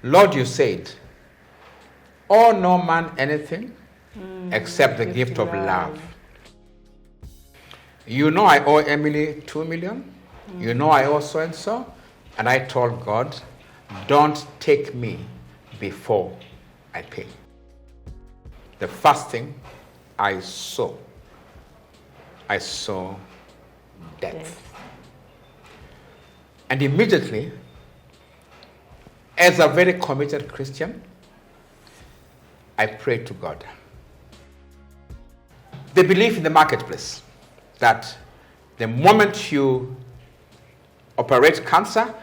Lord, you said, owe no man anything except the gift of love. You know I owe Emily 2 million. You know I owe so and so. And I told God, don't take me before I pay. The first thing I saw death. And immediately, as a very committed Christian, I prayed to God. The belief in the marketplace that the moment you operate cancer,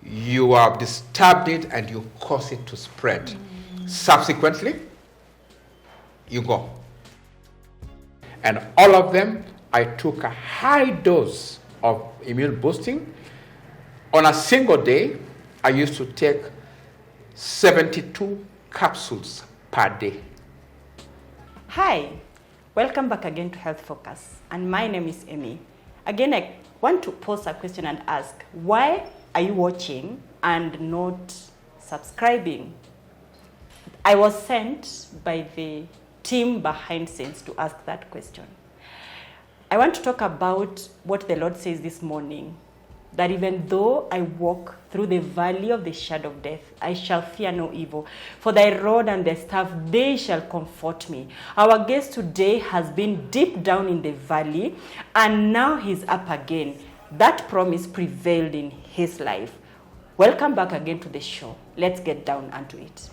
you have disturbed it and you cause it to spread. Subsequently, you go. And all of them, I took a high dose of immune boosting. On a single day, I used to take 72 capsules per day. Hi, welcome back again to Health Focus, and my name is Amy. Again, I want to pose a question and ask, why are you watching and not subscribing? I was sent by the team behind scenes to ask that question. I want to talk about what the Lord says this morning, that even though I walk through the valley of the shadow of death, I shall fear no evil, for thy rod and thy staff, they shall comfort me. Our guest today has been deep down in the valley, and now he's up again. That promise prevailed in his life. Welcome back again to the show. Let's get down onto it.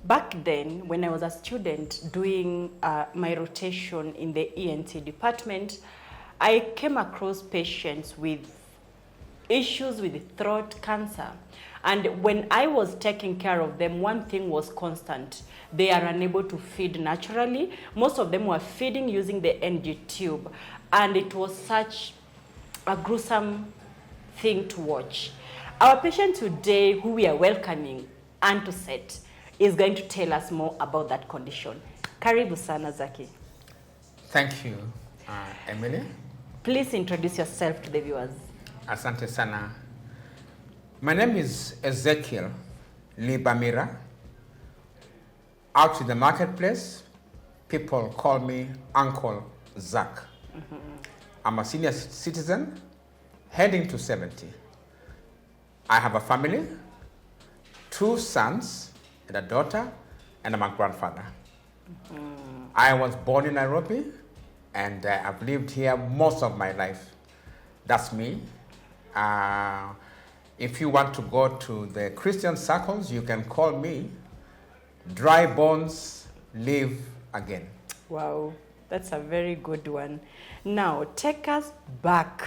Back then, when I was a student doing my rotation in the ENT department, I came across patients with issues with throat cancer. And when I was taking care of them, one thing was constant. They are unable to feed naturally. Most of them were feeding using the NG tube. And it was such a gruesome thing to watch. Our patient today, who we are welcoming, Antoset, is going to tell us more about that condition. Karibu sana Zaki. Thank you, Emily. Please introduce yourself to the viewers. Asante sana. My name is Ezekiel Libamira. Out in the marketplace, people call me Uncle Zach. I'm a senior citizen, heading to 70. I have a family, 2 sons, and a daughter, and I'm a grandfather. I was born in Nairobi, and I've lived here most of my life. That's me. If you want to go to the Christian circles, you can call me Dry Bones Live Again. Wow, that's a very good one. Now, take us back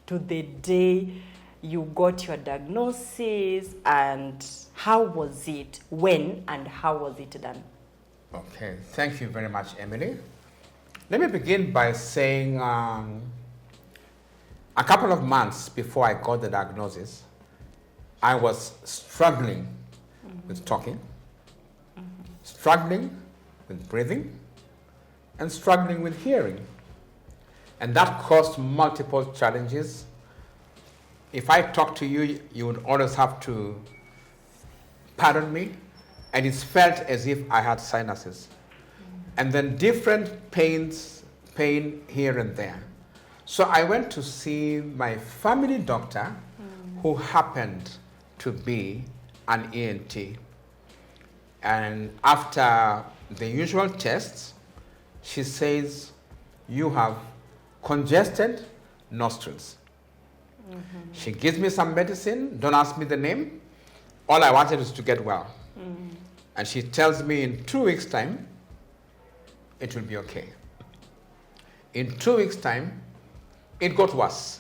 to the day you got your diagnosis, and how was it, when, and how was it done? Okay, thank you very much, Emily. Let me begin by saying a couple of months before I got the diagnosis, I was struggling with talking, struggling with breathing, and struggling with hearing. And that caused multiple challenges. If I talk to you, you would always have to pardon me, and it felt as if I had sinuses. And then different pain here and there. So I went to see my family doctor, who happened to be an ENT. And after the usual tests, she says, you have congested nostrils. She gives me some medicine, don't ask me the name. All I wanted is to get well. And she tells me in 2 weeks' time, it will be okay. In 2 weeks' time, it got worse.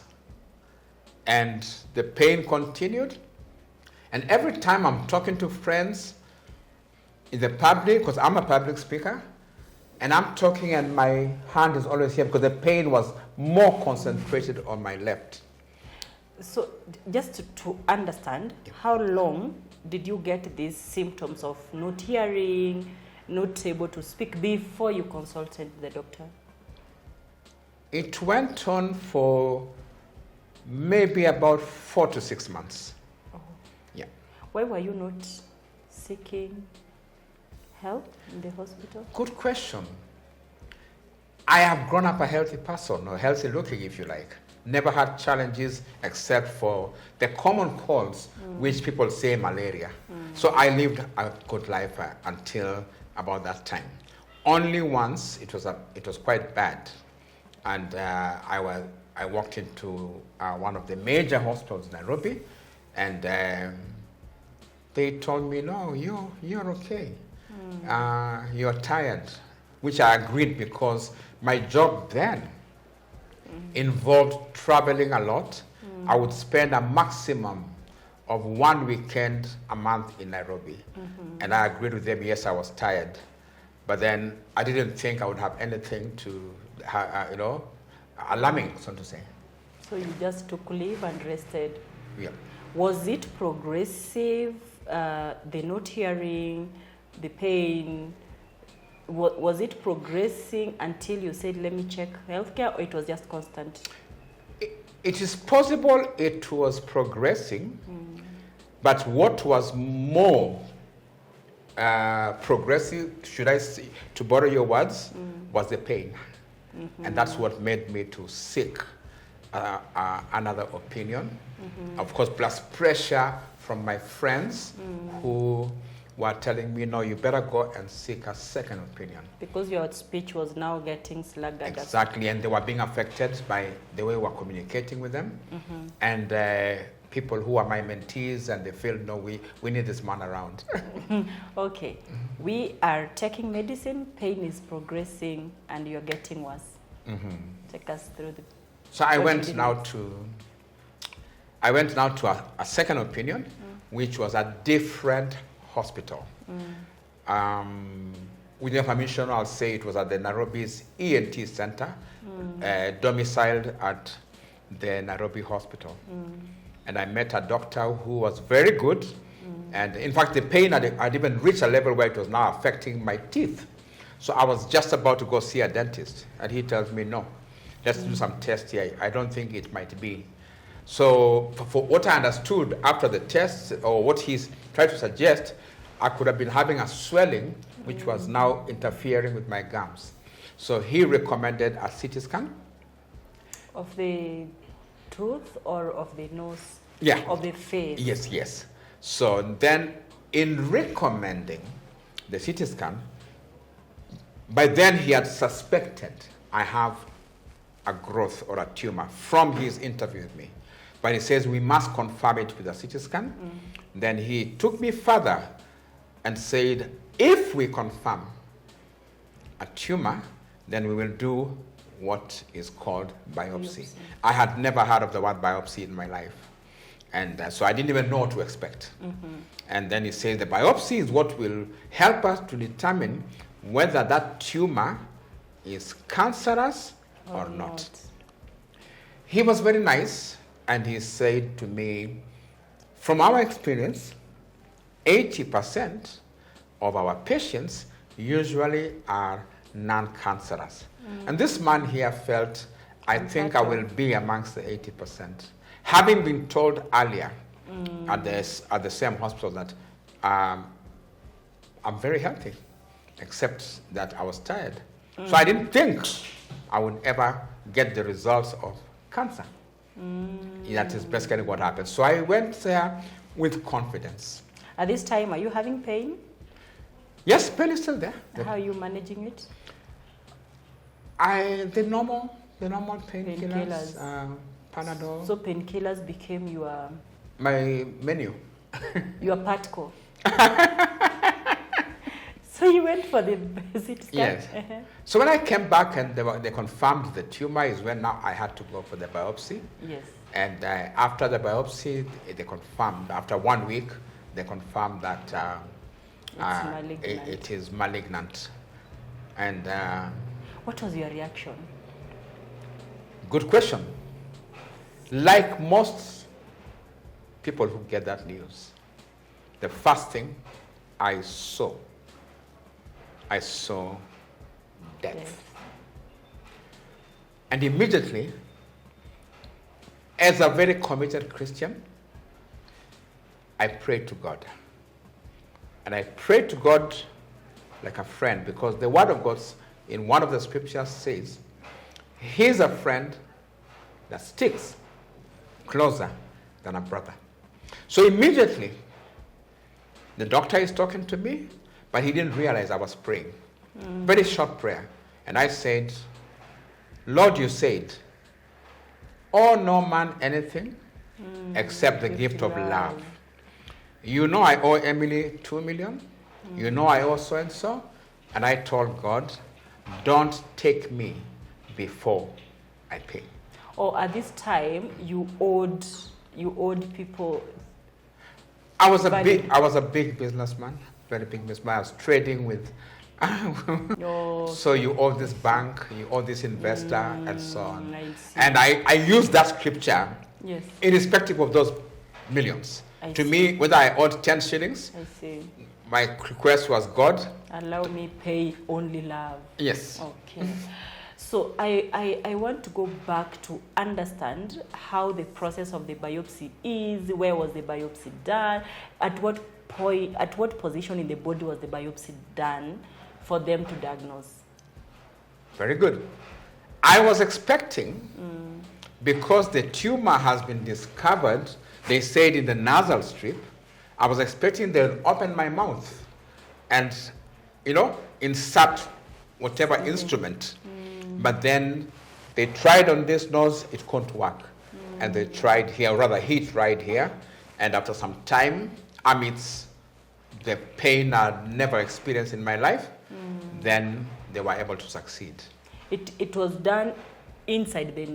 And the pain continued. And every time I'm talking to friends, in the public, because I'm a public speaker, and I'm talking and my hand is always here because the pain was more concentrated on my left. So just to understand, how long did you get these symptoms of not hearing, not able to speak before you consulted the doctor? It went on for maybe about 4 to 6 months. Oh. Yeah. Why were you not seeking help in the hospital? Good question. I have grown up a healthy person, or healthy looking if you like. Never had challenges except for the common colds, which people say malaria. So I lived a good life until about that time. Only once it was quite bad, and I walked into one of the major hospitals in Nairobi, and they told me, no, you're okay. You're tired, which I agreed because my job then involved traveling a lot. I would spend a maximum of 1 weekend a month in Nairobi. And I agreed with them, yes, I was tired. But then I didn't think I would have anything to, alarming, so to say. So you just took leave and rested? Yeah. Was it progressive, the not hearing, the pain? Was it progressing until you said, let me check healthcare, or it was just constant? It is possible it was progressing, but what was more progressive, should I say, to borrow your words, was the pain. And that's what made me to seek another opinion. Of course, plus pressure from my friends who were telling me, no, you better go and seek a second opinion. Because your speech was now getting slugged. Exactly, and they were being affected by the way we were communicating with them. And people who are my mentees, and they feel, no, we need this man around. Okay, we are taking medicine, pain is progressing, and you're getting worse. Take us through the... So I went now to a second opinion, which was a different hospital. With your permission, I'll say it was at the Nairobi's ENT Center, domiciled at the Nairobi Hospital. And I met a doctor who was very good. And in fact, the pain had even reached a level where it was now affecting my teeth. So I was just about to go see a dentist. And he tells me, no, let's do some tests here. I don't think it might be. So for what I understood after the test, or what he's tried to suggest, I could have been having a swelling, which was now interfering with my gums. So he recommended a CT scan. Of the tooth or of the nose? Yeah. Of the face? Yes. So then in recommending the CT scan, by then he had suspected I have a growth or a tumor from his interview with me. But he says we must confirm it with a CT scan. Then he took me further and said, if we confirm a tumor, then we will do what is called biopsy. I had never heard of the word biopsy in my life. And so I didn't even know what to expect. And then he says the biopsy is what will help us to determine whether that tumor is cancerous or not. He was very nice, and he said to me, from our experience, 80% of our patients usually are non-cancerous. And this man here felt, I think I will be amongst the 80%. Having been told earlier at the same hospital that I'm very healthy, except that I was tired. So I didn't think I would ever get the results of cancer. That is basically what happened. So I went there with confidence. At this time, are you having pain? Yes, pain is still there. How are you managing it? The normal painkillers, Panadol. So painkillers became your... My menu. Your Patco. So you went for the CT scan? Yes. So when I came back and they confirmed the tumor is when now I had to go for the biopsy. Yes. And after the biopsy, they confirmed, after 1 week, they confirmed that malignant. It is malignant. And What was your reaction? good question. Like most people who get that news, the first thing I saw death. And immediately, as a very committed Christian, I prayed to God. And I prayed to God like a friend, because the word of God in one of the scriptures says, he's a friend that sticks closer than a brother. So immediately, the doctor is talking to me, but he didn't realize I was praying. Very short prayer. And I said, Lord, you said, owe no man anything except the gift of love. You know I owe Emily 2 million. You know I owe so-and-so. And I told God, don't take me before I pay. Or at this time, you owed people. I was a big businessman, very big businessman. I was trading with. So you owe this bank, you owe this investor, and so on. And I used that scripture, yes, irrespective of those millions. To me, whether I owed 10 shillings, I see. My request was, God, allow me pay only love. Yes. Okay. So I want to go back to understand how the process of the biopsy is. Where was the biopsy done? At what point, at what position in the body was the biopsy done for them to diagnose? Very good. I was expecting, because the tumor has been discovered, they said in the nasal strip, I was expecting they'll open my mouth and, insert whatever instrument. But then they tried on this nose, it couldn't work. And they tried here, rather he tried here. And after some time, amidst the pain I'd never experienced in my life, then they were able to succeed. It was done inside the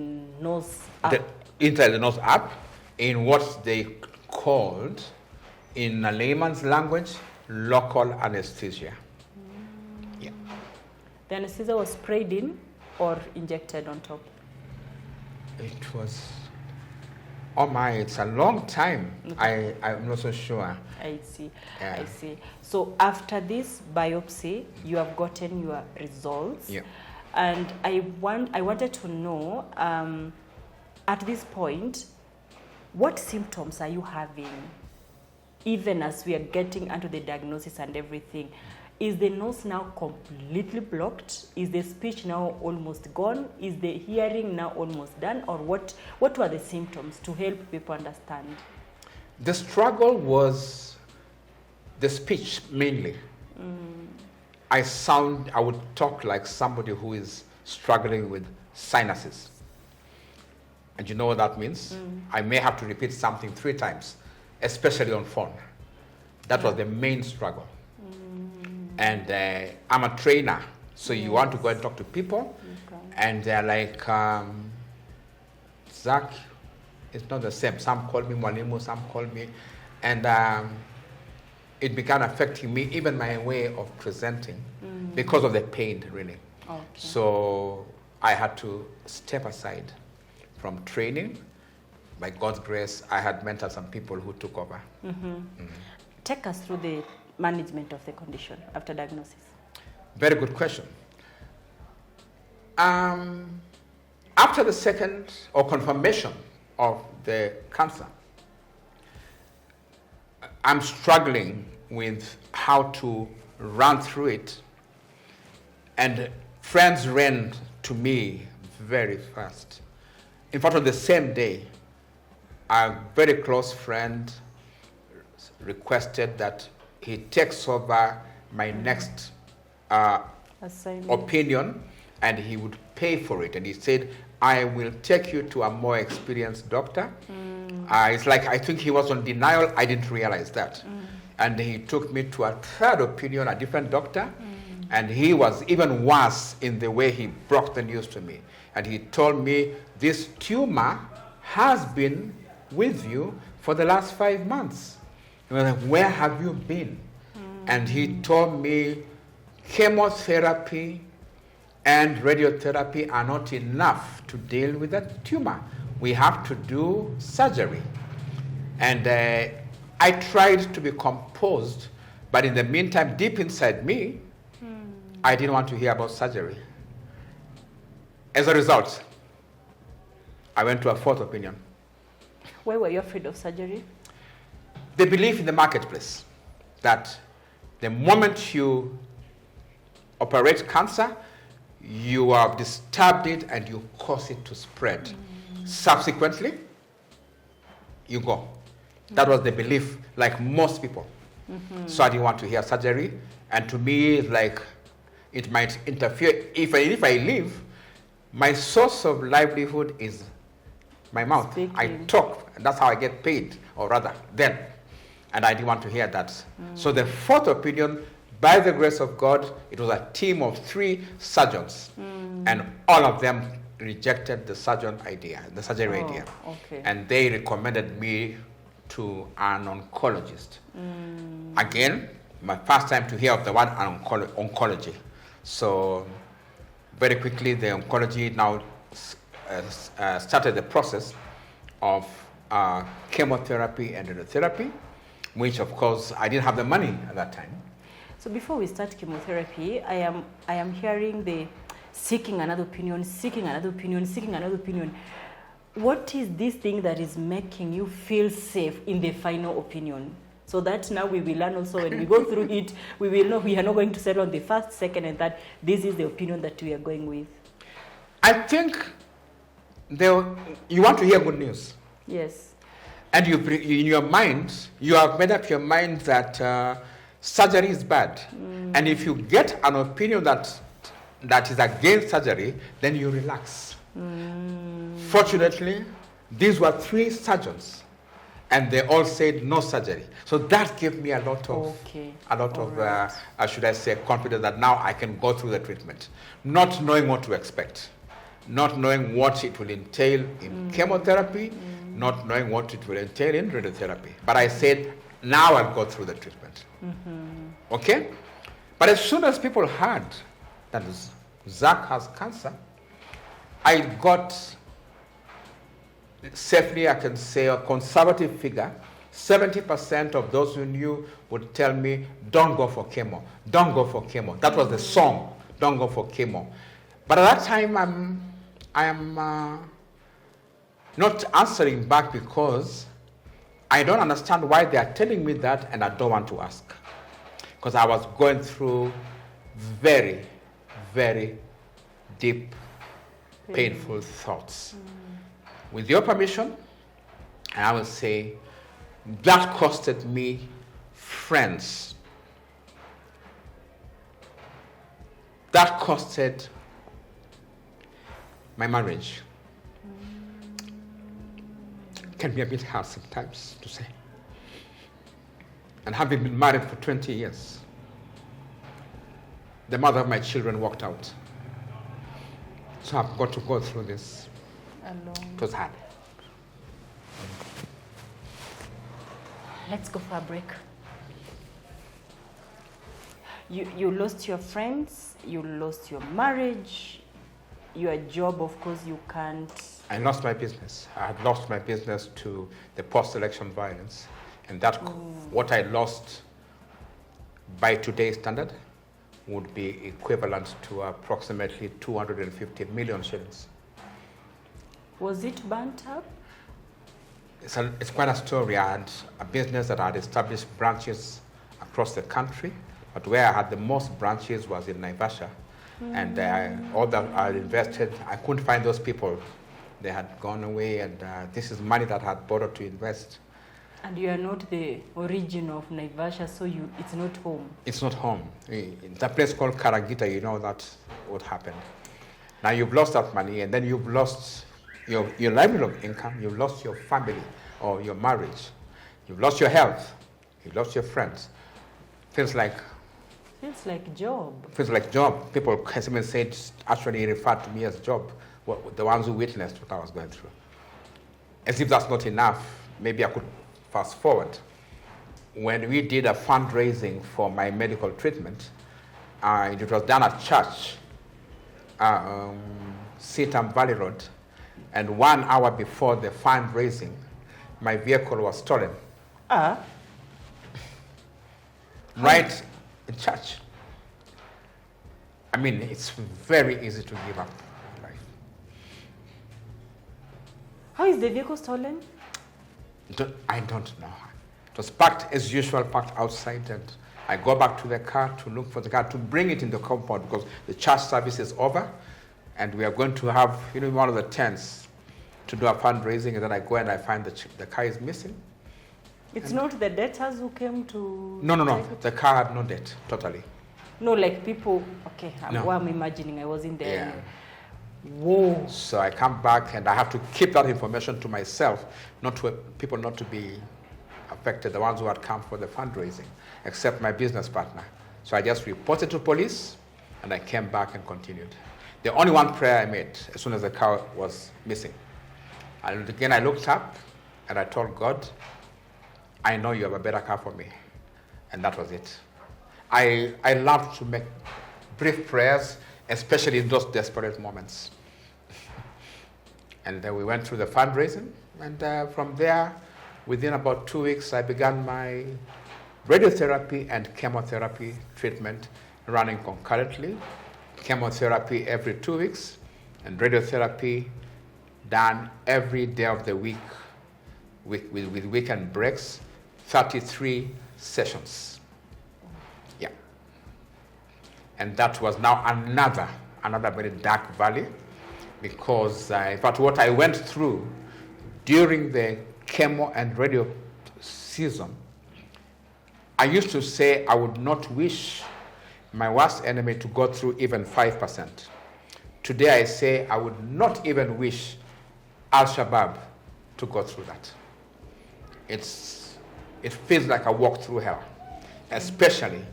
nose up. Inside the nose up, in what they called, in a layman's language, local anesthesia. Yeah. The anesthesia was sprayed in or injected on top? It was, oh my, it's a long time. Okay. I'm not so sure. I see. Yeah. I see. So after this biopsy, you have gotten your results. Yeah. And I wanted to know, at this point, what symptoms are you having? Even as we are getting into the diagnosis and everything, is the nose now completely blocked? Is the speech now almost gone? Is the hearing now almost done? Or what were the symptoms to help people understand? The struggle was the speech mainly. I would talk like somebody who is struggling with sinuses. And you know what that means? I may have to repeat something 3 times, especially on phone. That was the main struggle. And I'm a trainer, so you want to go and talk to people, and they're like, Zach, it's not the same. Some call me Mwalimu, some call me, and it began affecting me, even my way of presenting, because of the pain, really. Okay. So I had to step aside from training. By God's grace, I had mentored some people who took over. Take us through the management of the condition after diagnosis. Very good question. After the second or confirmation of the cancer, I'm struggling with how to run through it. And friends ran to me very fast. In fact, on the same day, a very close friend requested that he takes over my next opinion, and he would pay for it. And he said, I will take you to a more experienced doctor. It's like, I think he was on denial. I didn't realize that. And he took me to a third opinion, a different doctor. And he was even worse in the way he broke the news to me. And he told me, this tumor has been with you for the last 5 months. And I was like, where have you been? And he told me chemotherapy and radiotherapy are not enough to deal with that tumor. We have to do surgery. And I tried to be composed, but in the meantime, deep inside me, I didn't want to hear about surgery. As a result, I went to a fourth opinion. Why were you afraid of surgery? The belief in the marketplace that the moment you operate cancer, you have disturbed it and you cause it to spread. Subsequently, you go. That was the belief, like most people. So I didn't want to hear surgery. And to me, like, it might interfere. If I live, my source of livelihood is my mouth. Speaking. I talk, and that's how I get paid, or rather, then. And I didn't want to hear that. So the fourth opinion, by the grace of God, it was a team of 3 surgeons. And all of them rejected the surgery idea. Okay. And they recommended me to an oncologist. Again, my first time to hear of the word oncology. So very quickly, the oncology now started the process of chemotherapy and radiotherapy, which of course I didn't have the money at that time. So before we start chemotherapy, I am hearing the seeking another opinion, seeking another opinion, seeking another opinion. What is this thing that is making you feel safe in the final opinion? So that now we will learn also when we go through it, we will know we are not going to settle on the first, second, and third. This is the opinion that we are going with. I think you want to hear good news. Yes. And in your mind, you have made up your mind that surgery is bad. And if you get an opinion that is against surgery, then you relax. Fortunately, these were 3 surgeons, and they all said no surgery. So that gave me a lot of, should I say, confidence that now I can go through the treatment, not knowing what to expect, not knowing what it will entail in chemotherapy, not knowing what it will entail in radiotherapy. But I said, now I'll go through the treatment. Okay? But as soon as people heard that Zach has cancer, I got, safely I can say, a conservative figure. 70% of those who knew would tell me, don't go for chemo, don't go for chemo. That was the song, don't go for chemo. But at that time, I am not answering back because I don't understand why they are telling me that, and I don't want to ask. Because I was going through very, very deep, painful thoughts. With your permission, I will say that costed me friends. That costed my marriage. Can be a bit hard sometimes to say. And having been married for 20 years, the mother of my children walked out. So I've got to go through this. Alone. It was hard. Let's go for a break. You lost your friends, you lost your marriage, your job, of course, you can't. I lost my business. I had lost my business to the post-election violence. And that, what I lost by today's standard would be equivalent to approximately 250 million shillings. Was it burnt up? It's quite a story. I had a business that had established branches across the country, but where I had the most branches was in Naivasha. And all that I invested, I couldn't find those people. They had gone away, and this is money that I had borrowed to invest. And you are not the origin of Naivasha, so it's not home. It's not home. It's a place called Karagita, you know that's what happened. Now you've lost that money, and then you've lost your livelihood of income, you've lost your family or your marriage, you've lost your health, you've lost your friends. Feels like job. Feels like job. People has even said, actually referred to me as job, the ones who witnessed what I was going through. As if that's not enough, maybe I could fast forward. when we did a fundraising for my medical treatment, it was done at church, Sitam Valley Road, and 1 hour before the fundraising, my vehicle was stolen. Right in church. I mean, it's very easy to give up life. How is the vehicle stolen? I don't know. It was parked as usual, parked outside, and I go back to the car to look for the car to bring it in the compound because the church service is over, and we are going to have, one of the tents to do a fundraising, and then I go and I find the car is missing. It's not the debtors who came to... No. The car had no debt, totally. No, like people... Okay, No. what I'm imagining, I wasn't there. Yeah. Whoa. So I come back and I have to keep that information to myself, people not to be affected, the ones who had come for the fundraising, except my business partner. So I just reported to police and I came back and continued. The only one prayer I made as soon as the car was missing. And again, I looked up and I told God, I know you have a better car for me. And that was it. I love to make brief prayers, especially in those desperate moments. And then we went through the fundraising, and from there, within about 2 weeks, I began my radiotherapy and chemotherapy treatment running concurrently. Chemotherapy every 2 weeks, and radiotherapy done every day of the week with weekend breaks, 33 sessions. Yeah. And that was now another very dark valley, because in fact what I went through during the chemo and radio season, I used to say I would not wish my worst enemy to go through even 5%. Today I say I would not even wish Al-Shabaab to go through that. It feels like a walk through hell, especially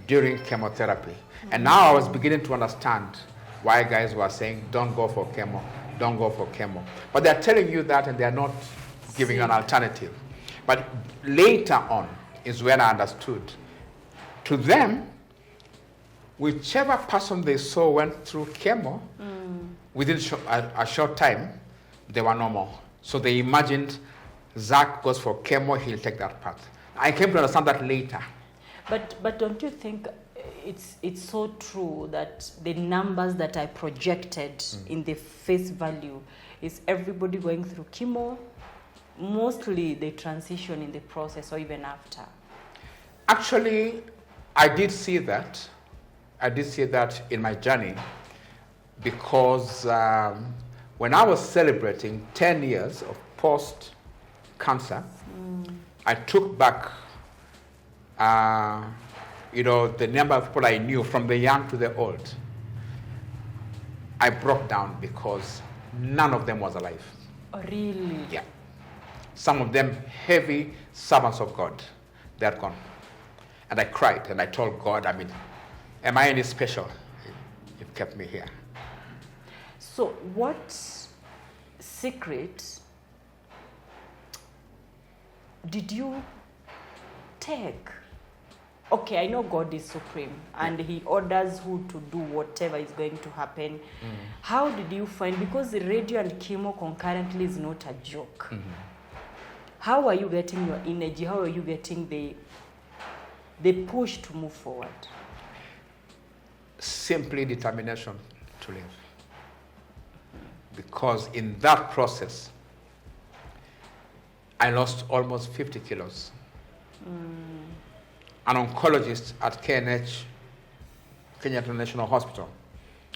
during chemotherapy. And now I was beginning to understand why guys were saying, don't go for chemo, don't go for chemo. But they're telling you that and they're not giving you an alternative. But later on is when I understood. To them, whichever person they saw went through chemo, within a short time, they were normal. So they imagined Zach goes for chemo, he'll take that path. I came to understand that later. But don't you think it's so true that the numbers that I projected in the face value is everybody going through chemo, mostly they transition in the process or even after? Actually, I did see that. I did see that in my journey, because when I was celebrating 10 years of post-cancer, I took back the number of people I knew from the young to the old. I broke down because none of them was alive. Oh, really? Yeah. Some of them heavy servants of God. They had gone. And I cried and I told God, am I any special? You've kept me here. So what secret did you take? Okay, I know God is supreme and he orders who to do whatever is going to happen. How did you find, because the radio and chemo concurrently is not a joke. How are you getting your energy? How are you getting the push to move forward? Simply determination to live. Because in that process, I lost almost 50 kilos. An oncologist at KNH, Kenya International Hospital,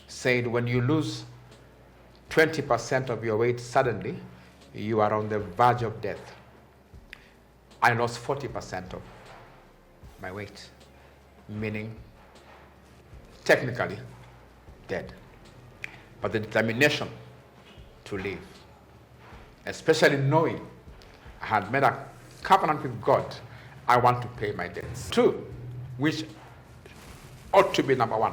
said when you lose 20% of your weight suddenly, you are on the verge of death. I lost 40% of my weight, meaning technically dead. But the determination to live, especially knowing I had made a covenant with God, I want to pay my debts. 2, which ought to be number 1.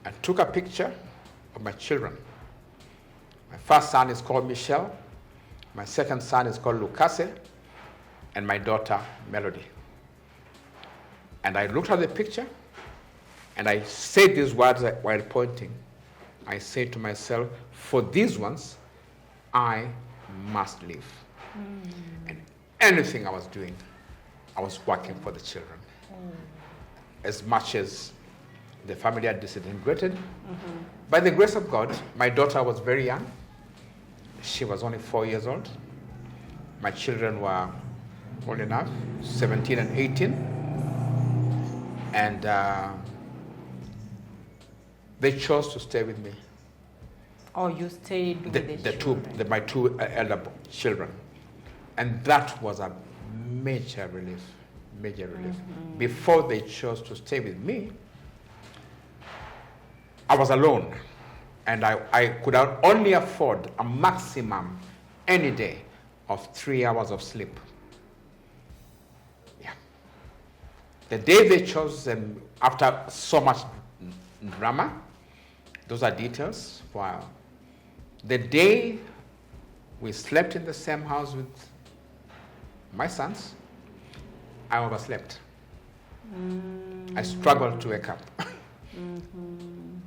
I took a picture of my children. My first son is called Michel. My second son is called Lucase. and my daughter, Melody. And I looked at the picture, and I said these words while pointing. I said to myself, for these ones, I must live. And anything I was doing, I was working for the children. As much as the family had disintegrated, by the grace of God, my daughter was very young. She was only 4 years old. My children were old enough, 17 and 18. And they chose to stay with me. Oh, you stayed with my two elder children. And that was a major relief, major relief. Before they chose to stay with me, I was alone. And I could only afford a maximum any day of 3 hours of sleep. Yeah. The day they chose them, after so much drama, those are details. Wow. The day we slept in the same house with my sons, I overslept. I struggled to wake up.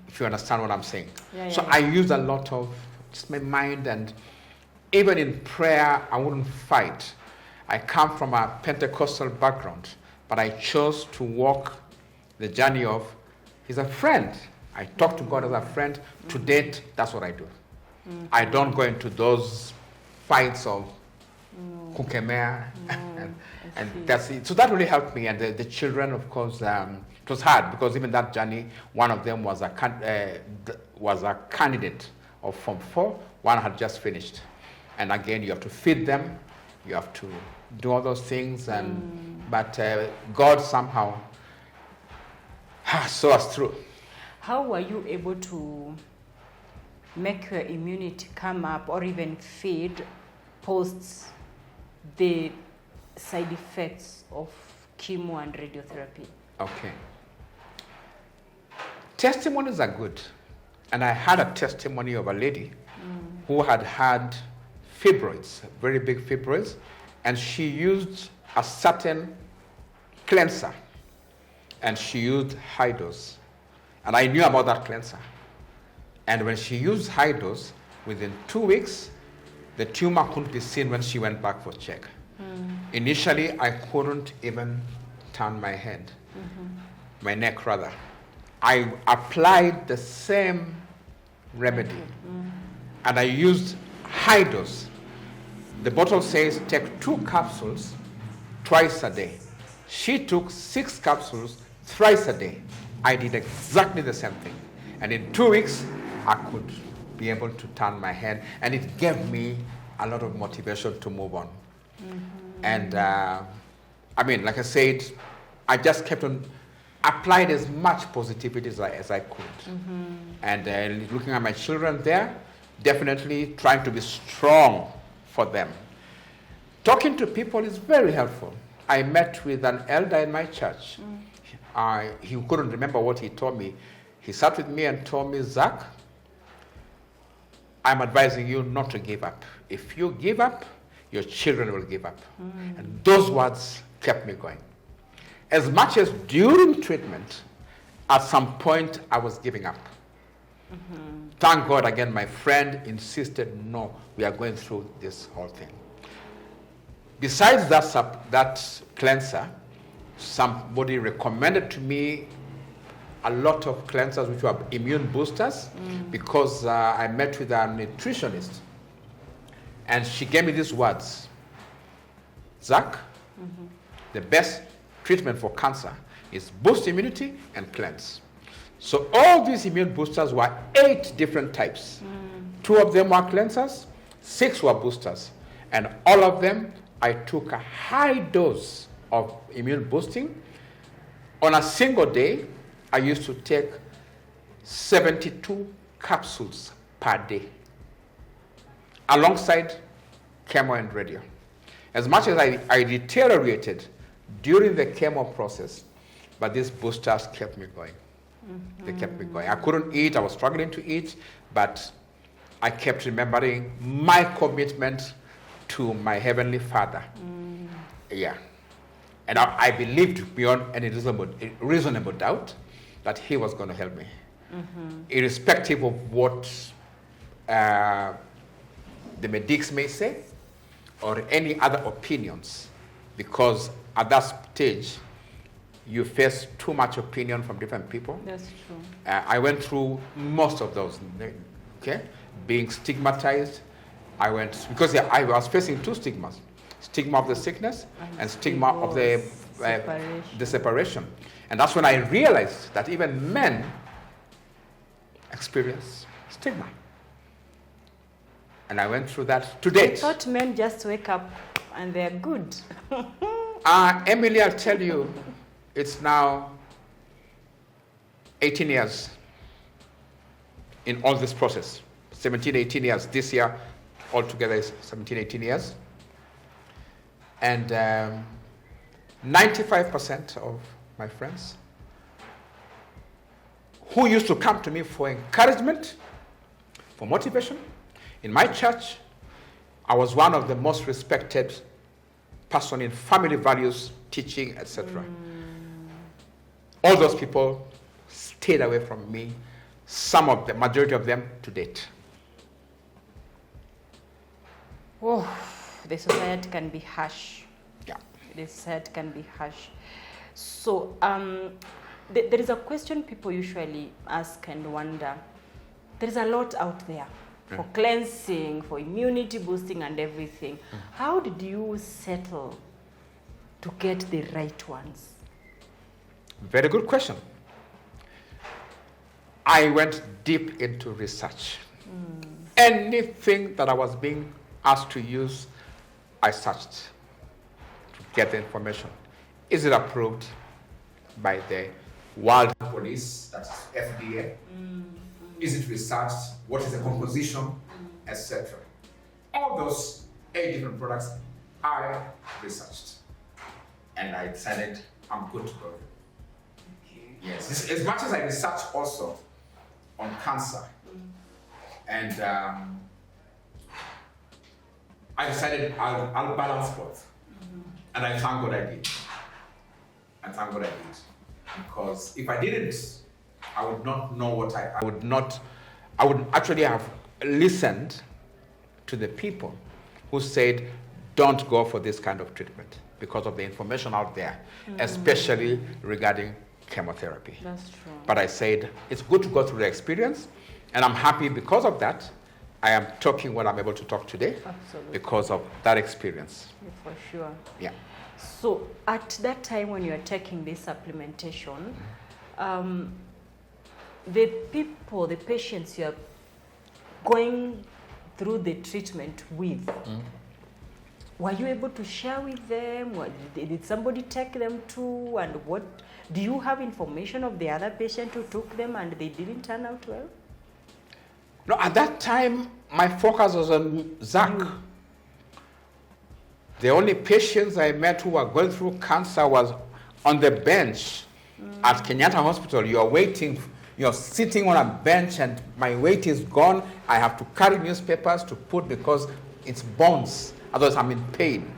If you understand what I'm saying. So I used a lot of just my mind, and even in prayer, I wouldn't fight. I come from a Pentecostal background, but I chose to walk the journey of, he's a friend. I talk to God as a friend. To date, that's what I do. I don't go into those fights of kukemea, and that's it. So that really helped me, and the children, of course, it was hard because even that journey, one of them was a candidate of Form 4, one had just finished. And again, you have to feed them, you have to do all those things, but God somehow saw us through. How were you able to make your immunity come up or even feed post the side effects of chemo and radiotherapy? Okay. Testimonies are good. And I had a testimony of a lady who had had fibroids, very big fibroids, and she used a certain cleanser, and she used high dose. And I knew about that cleanser. And when she used high dose, within 2 weeks, the tumor couldn't be seen when she went back for check. Initially, I couldn't even turn my head, my neck rather. I applied the same remedy, and I used high dose. The bottle says take 2 capsules twice a day. She took 6 capsules thrice a day. I did exactly the same thing. And in 2 weeks, I could be able to turn my head, and it gave me a lot of motivation to move on. And I mean, like I said, I just kept on, applied as much positivity as I could. And looking at my children there, definitely trying to be strong for them. Talking to people is very helpful. I met with an elder in my church. He couldn't remember what he told me. He sat with me and told me, Zach, I'm advising you not to give up. If you give up, your children will give up. And those words kept me going. As much as during treatment, at some point I was giving up. Thank God, again, my friend insisted, no, we are going through this whole thing. Besides that cleanser, somebody recommended to me a lot of cleansers which were immune boosters because I met with a nutritionist, and she gave me these words: Zach, the best treatment for cancer is boost immunity and cleanse. So all these immune boosters were 8 different types. 2 of them were cleansers, 6 were boosters, and all of them I took a high dose of immune boosting. On a single day, I used to take 72 capsules per day, alongside chemo and radio. As much as I deteriorated during the chemo process, but these boosters kept me going. They kept me going. I couldn't eat, I was struggling to eat, but I kept remembering my commitment to my Heavenly Father. Yeah. And I believed beyond any reasonable doubt that he was going to help me. Irrespective of what the medics may say or any other opinions, because at that stage, you face too much opinion from different people. That's true. I went through most of those, okay? Being stigmatized, because I was facing two stigmas. Stigma of the sickness and stigma of the separation. And that's when I realized that even men experience stigma. And I went through that to date. I thought men just wake up and they're good. Emily, I'll tell you, it's now 18 years in all this process. 17, 18 years. This year, altogether is 17, 18 years. And 95% of my friends who used to come to me for encouragement, for motivation, in my church, I was one of the most respected person in family values, teaching, etc. All those people stayed away from me, the majority of them to date. Oh, the society can be harsh. Yeah. The society can be harsh. So there is a question people usually ask and wonder. There is a lot out there for cleansing, for immunity boosting and everything. How did you settle to get the right ones? Very good question. I went deep into research. Anything that I was being asked to use, I searched to get the information. Is it approved by the World Police, that's FDA? Is it researched? What is the composition, etc.? All those 8 different products I researched. And I decided I'm good to go. Yes, as much as I research also on cancer, and I decided I'll balance both. And I thank God I did. Because if I didn't, I would not know what I would actually have listened to the people who said, don't go for this kind of treatment because of the information out there, especially regarding chemotherapy. That's true. But I said, it's good to go through the experience, and I'm happy because of that. I am talking what I'm able to talk today. Absolutely. Because of that experience. Yeah, for sure. Yeah. So at that time when you are taking this supplementation, the patients you are going through the treatment with, were you able to share with them? Did somebody take them to? And what do you have information of the other patient who took them and they didn't turn out well? No, at that time, my focus was on Zach. The only patients I met who were going through cancer was on the bench at Kenyatta Hospital. You're sitting on a bench and my weight is gone. I have to carry newspapers to put because it's bones. Otherwise, I'm in pain.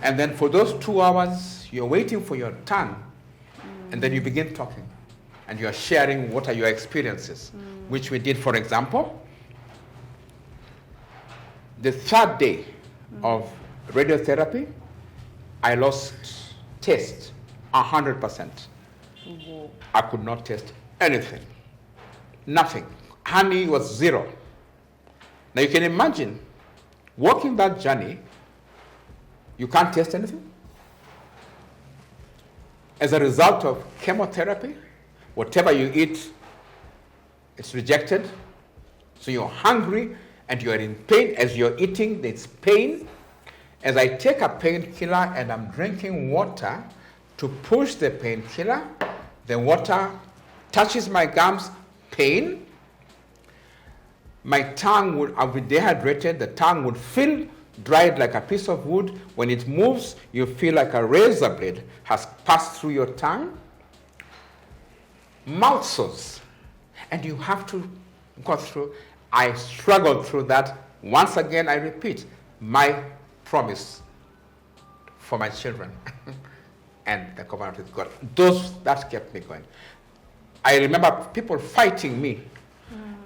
And then for those 2 hours, you're waiting for your turn. And then you begin talking. And you're sharing what are your experiences, which we did, for example. The 3rd day of radiotherapy, I lost taste 100%. I could not taste anything. Nothing. Honey was 0. Now you can imagine, walking that journey, you can't taste anything. As a result of chemotherapy, whatever you eat, it's rejected. So you're hungry and you're in pain. As you're eating, there's pain. As I take a painkiller and I'm drinking water to push the painkiller, the water touches my gums, pain. My tongue I'll be dehydrated, the tongue would feel dried like a piece of wood. When it moves, you feel like a razor blade has passed through your tongue. Mouth sores. And you have to go through. I struggled through that. Once again, I repeat, my promise for my children and the covenant with God. That kept me going. I remember people fighting me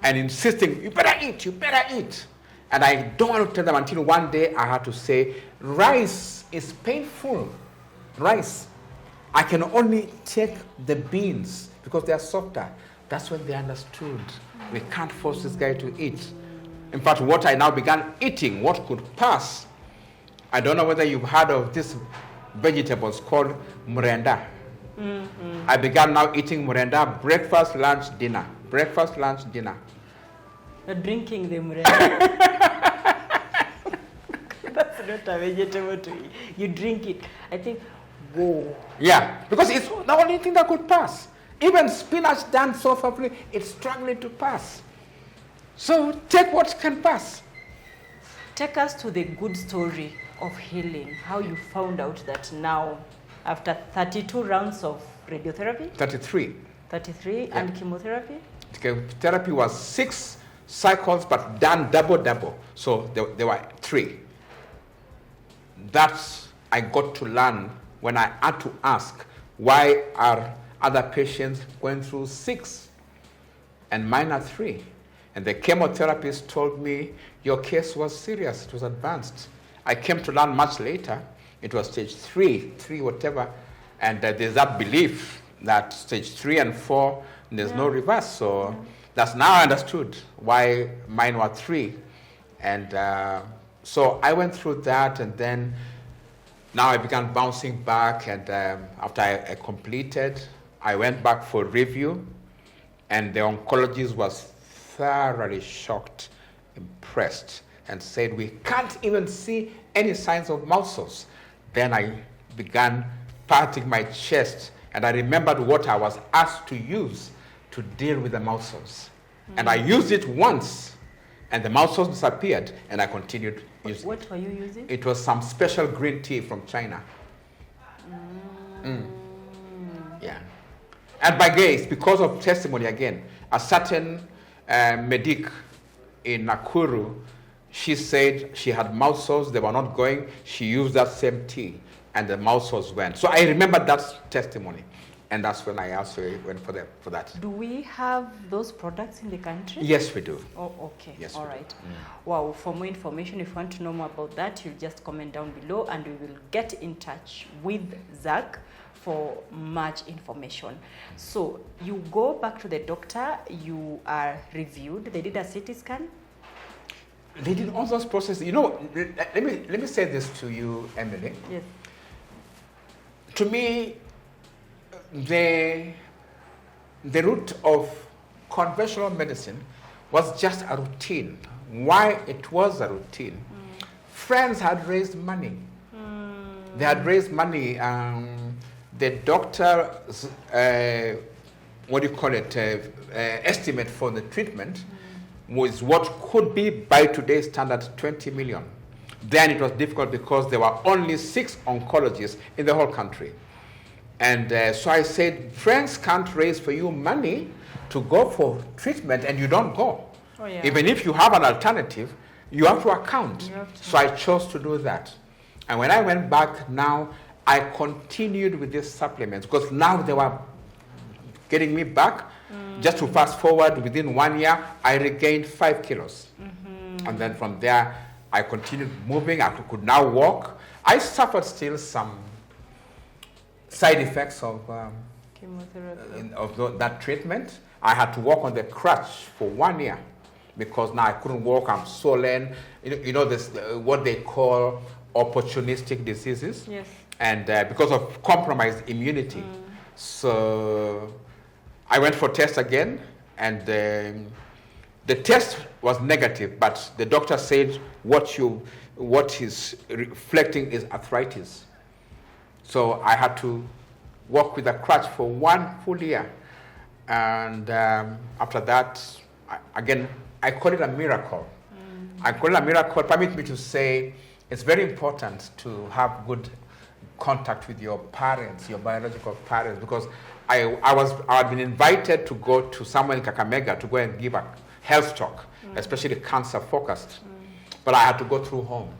and insisting, you better eat. And I don't want to tell them until one day I had to say, rice is painful. Rice. I can only take the beans because they are softer. That's when they understood. We can't force this guy to eat. In fact, what I now began eating, what could pass. I don't know whether you've heard of these vegetables called murenda. I began now eating murenda, breakfast, lunch, dinner. Breakfast, lunch, dinner. You're drinking the murenda. That's not a vegetable to eat. You drink it. I think, whoa. Yeah, because it's the only thing that could pass. Even spinach done so properly, it's struggling to pass. So take what can pass. Take us to the good story of healing, how you found out that now, after 32 rounds of radiotherapy? 33. 33, yeah. And chemotherapy? Chemotherapy was 6 cycles, but done double. So there were 3. That's I got to learn when I had to ask, why are other patients going through 6 and mine are 3? And the chemotherapist told me, your case was serious, it was advanced. I came to learn much later, it was stage 3 whatever, and there's that belief that stage 3 and 4, there's no reverse. So that's now I understood why mine were 3. And so I went through that, and then now I began bouncing back, and after I completed, I went back for review, and the oncologist was thoroughly shocked, impressed, and said, we can't even see any signs of muscles. Then I began patting my chest, and I remembered what I was asked to use to deal with the muscles. And I used it once, and the muscles disappeared, and I continued using it. What were you using? It was some special green tea from China. Yeah. And by grace, because of testimony again, a certain medic in Nakuru, she said she had mouth sores, they were not going, she used that same tea, and the mouth sores went. So I remember that testimony, and that's when I also went for that. Do we have those products in the country? Yes, we do. Oh, okay. Yes, all right. Wow, for more information, if you want to know more about that, you just comment down below, and we will get in touch with Zach for much information. So you go back to the doctor, you are reviewed, they did a CT scan? They did all those processes. You know, let me say this to you, Emily. Yes. To me, the route of conventional medicine was just a routine. Why it was a routine? Friends had raised money. They had raised money. The doctor's, estimate for the treatment was what could be, by today's standards, 20 million. Then it was difficult because there were only 6 oncologists in the whole country. And so I said, friends can't raise for you money to go for treatment and you don't go. Oh, yeah. Even if you have an alternative, you have to account. So I chose to do that. And when I went back now, I continued with these supplements because now they were getting me back. Just to fast forward, within 1 year, I regained 5 kilos. And then from there, I continued moving. I could now walk. I suffered still some side effects of Chemotherapy. that treatment. I had to walk on the crutch for 1 year because now I couldn't walk. I'm swollen. You know this what they call opportunistic diseases. Yes. And because of compromised immunity. So I went for tests again, and the test was negative, but the doctor said what is reflecting is arthritis. So I had to walk with a crutch for 1 full year. And after that, I call it a miracle. I call it a miracle. Permit me to say it's very important to have good contact with your parents, your biological parents, because I had been invited to go to somewhere in Kakamega to go and give a health talk, especially cancer focused. But I had to go through home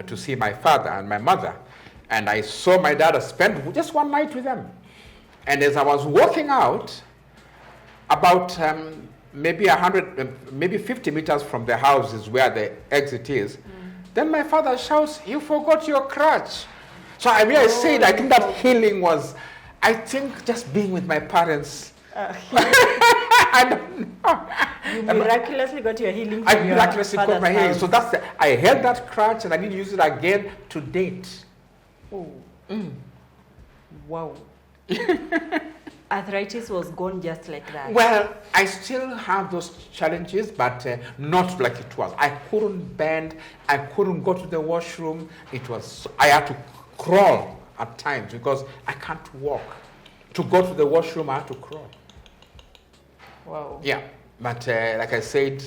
to see my father and my mother. And I saw my dad. I spent just one night with them. And as I was walking out, about maybe 100, maybe 50 meters from the house is where the exit is. Then my father shouts, "You forgot your crutch." So I said, I think that healing was, I think just being with my parents. I don't know. You miraculously got your healing. I miraculously got my healing. house. So I held that crutch and I didn't use it again to date. Oh. Wow. Arthritis was gone just like that. Well, I still have those challenges, but not like it was. I couldn't bend. I couldn't go to the washroom. I had to crawl at times because I can't walk. To go to the washroom, I had to crawl. Wow. Yeah, but like I said,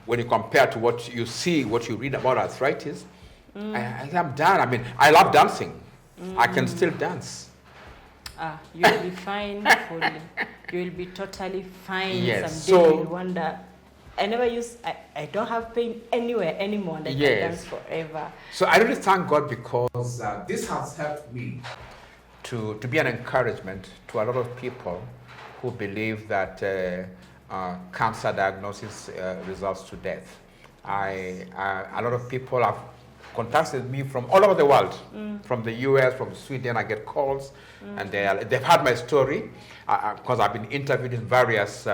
when you compare to what you see, what you read about arthritis, I am done. I mean, I love dancing. I can still dance. You'll be fine fully. You'll be totally fine. Yes. Someday So you'll wonder, I don't have pain anywhere anymore, and I can dance forever. So I really thank God because this has helped me to be an encouragement to a lot of people who believe that cancer diagnosis results to death. A lot of people have contacted me from all over the world, from the US, from Sweden. I get calls, and they've heard my story because I've been interviewed in various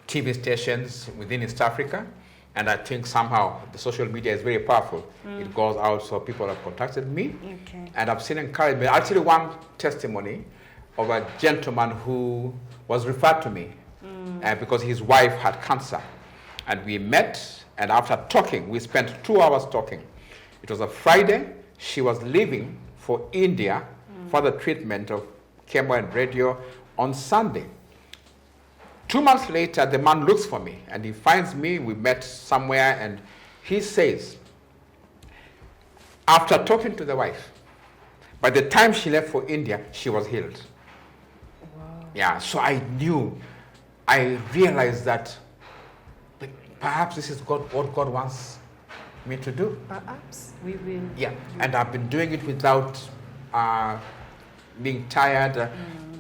TV stations within East Africa. And I think somehow the social media is very powerful. It goes out, so people have contacted me. Okay. And I've seen encouragement. Actually, one testimony of a gentleman who was referred to me because his wife had cancer. And we met, and after talking, we spent 2 hours talking. It was a Friday. She was leaving for India for the treatment of chemo and radio on Sunday. 2 months later, the man looks for me, and he finds me. We met somewhere, and he says, after talking to the wife, by the time she left for India, she was healed. Wow. Yeah, so I realized that perhaps this is what God wants me to do. Perhaps we will. Yeah, and I've been doing it without being tired.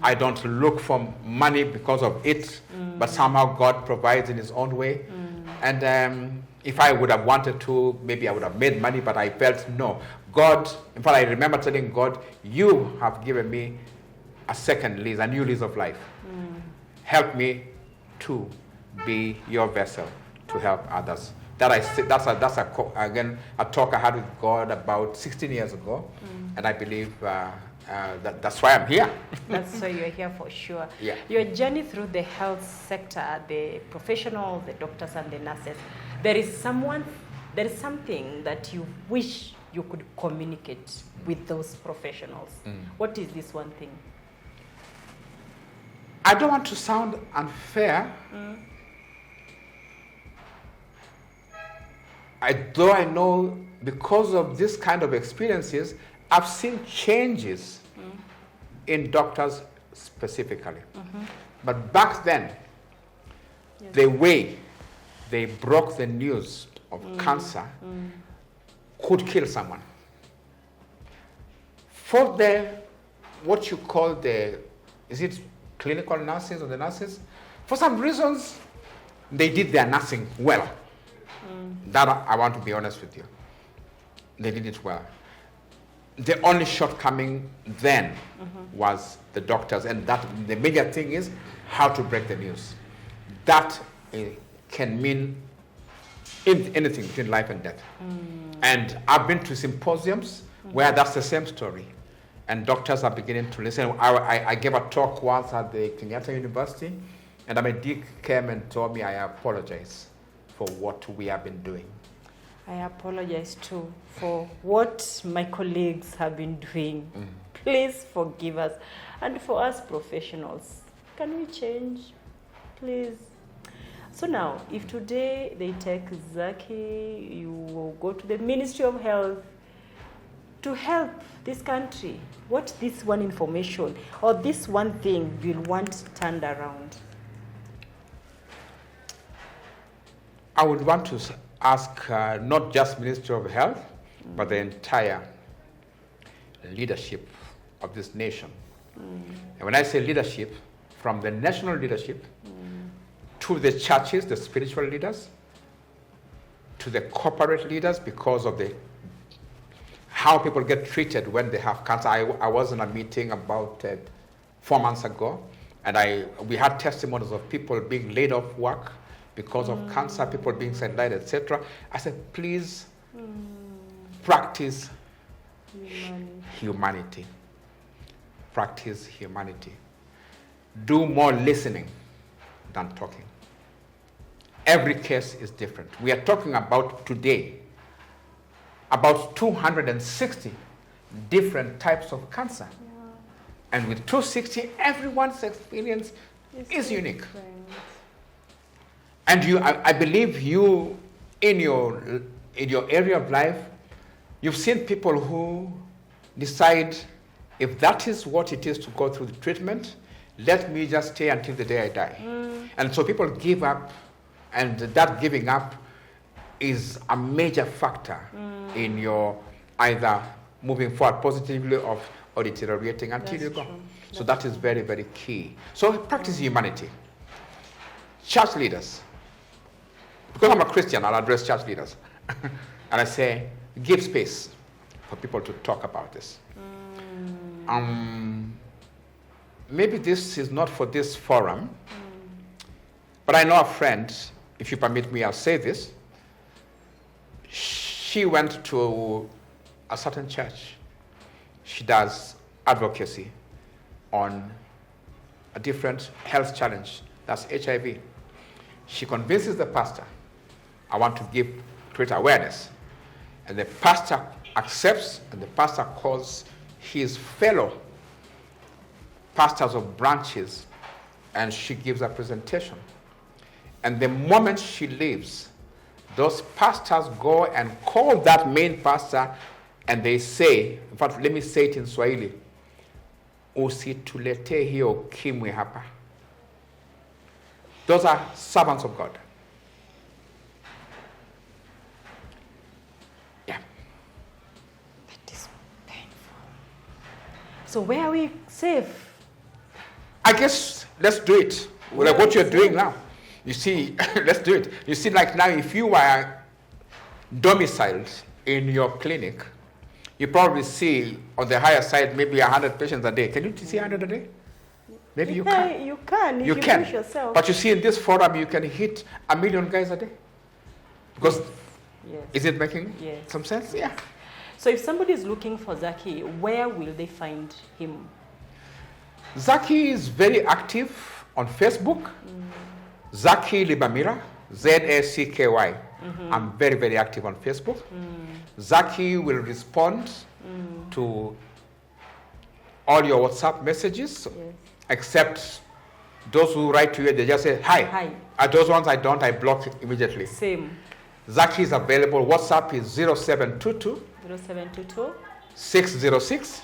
I don't look for money because of it, but somehow God provides in His own way. And if I would have wanted to, maybe I would have made money, but I felt no. God, in fact, I remember telling God, "You have given me a second lease, a new lease of life. Help me to be your vessel to help others." That's again a talk I had with God about 16 years ago, and I believe that's why I'm here. That's why you're here for sure. Yeah. Your journey through the health sector, the professionals, the doctors and the nurses, there is something that you wish you could communicate with those professionals. What is this one thing? I don't want to sound unfair. Though I know because of this kind of experiences, I've seen changes in doctors specifically. But back then, the way they broke the news of cancer could kill someone. For what you call is it clinical nurses or the nurses? For some reasons, they did their nursing well. That I want to be honest with you. They did it well. The only shortcoming then was the doctors, and that the major thing is how to break the news. That can mean anything between life and death. And I've been to symposiums where that's the same story, and doctors are beginning to listen. I gave a talk once at the Kenyatta University, and a medic came and told me, "I apologize for what we have been doing." I apologize too for what my colleagues have been doing. Please forgive us. And for us professionals, can we change? Please. So now, if today they take Zaki, you will go to the Ministry of Health to help this country, what this one information or this one thing you'll want turned around? I would want to ask not just Ministry of Health, but the entire leadership of this nation. And when I say leadership, from the national leadership to the churches, the spiritual leaders, to the corporate leaders, because of how people get treated when they have cancer. I was in a meeting about 4 months ago, and we had testimonies of people being laid off work because of cancer, people being sidelined, etc. I said, please practice humanity. Practice humanity. Do more listening than talking. Every case is different. We are talking about today about 260 different types of cancer. And with 260, everyone's experience is unique. And I believe you, in your area of life, you've seen people who decide, if that is what it is to go through the treatment, let me just stay until the day I die. And so people give up, and that giving up is a major factor in your either moving forward positively or deteriorating until you go. So that is very, very key. So practice humanity. Church leaders. Because I'm a Christian, I'll address church leaders. And I say, give space for people to talk about this. Maybe this is not for this forum, but I know a friend, if you permit me, I'll say this. She went to a certain church. She does advocacy on a different health challenge, that's HIV. She convinces the pastor, I want to create awareness. And the pastor accepts, and the pastor calls his fellow pastors of branches, and she gives a presentation. And the moment she leaves, those pastors go and call that main pastor, and they say, in fact, let me say it in Swahili, usitulete hiyo ukimwi hapa. Those are servants of God. Yeah. That is painful. So where are we safe? I guess let's do it. Like what you're doing now. You see, let's do it. You see, like now, if you were domiciled in your clinic, you probably see on the higher side maybe 100 patients a day. Can you see 100 a day? Maybe you can. You can if you push yourself. But you see, in this forum, you can hit 1 million guys a day. Because, is it making some sense? Yeah. So if somebody is looking for Zaki, where will they find him? Zaki is very active on Facebook. Zaki Libamira, Z-A-C-K-Y. I'm very, very active on Facebook. Zaki will respond to all your WhatsApp messages, except those who write to you, they just say, hi. Those ones I don't, I block immediately. Same. Zaki is available. WhatsApp is 0722 606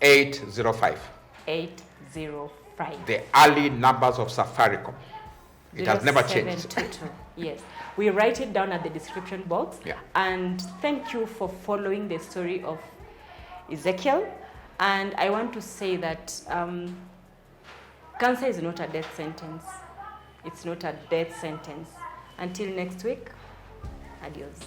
805. 805. The early numbers of Safaricom. It has never changed. Yes. We write it down at the description box. Yeah. And thank you for following the story of Ezekiel. And I want to say that cancer is not a death sentence. It's not a death sentence. Until next week, adios.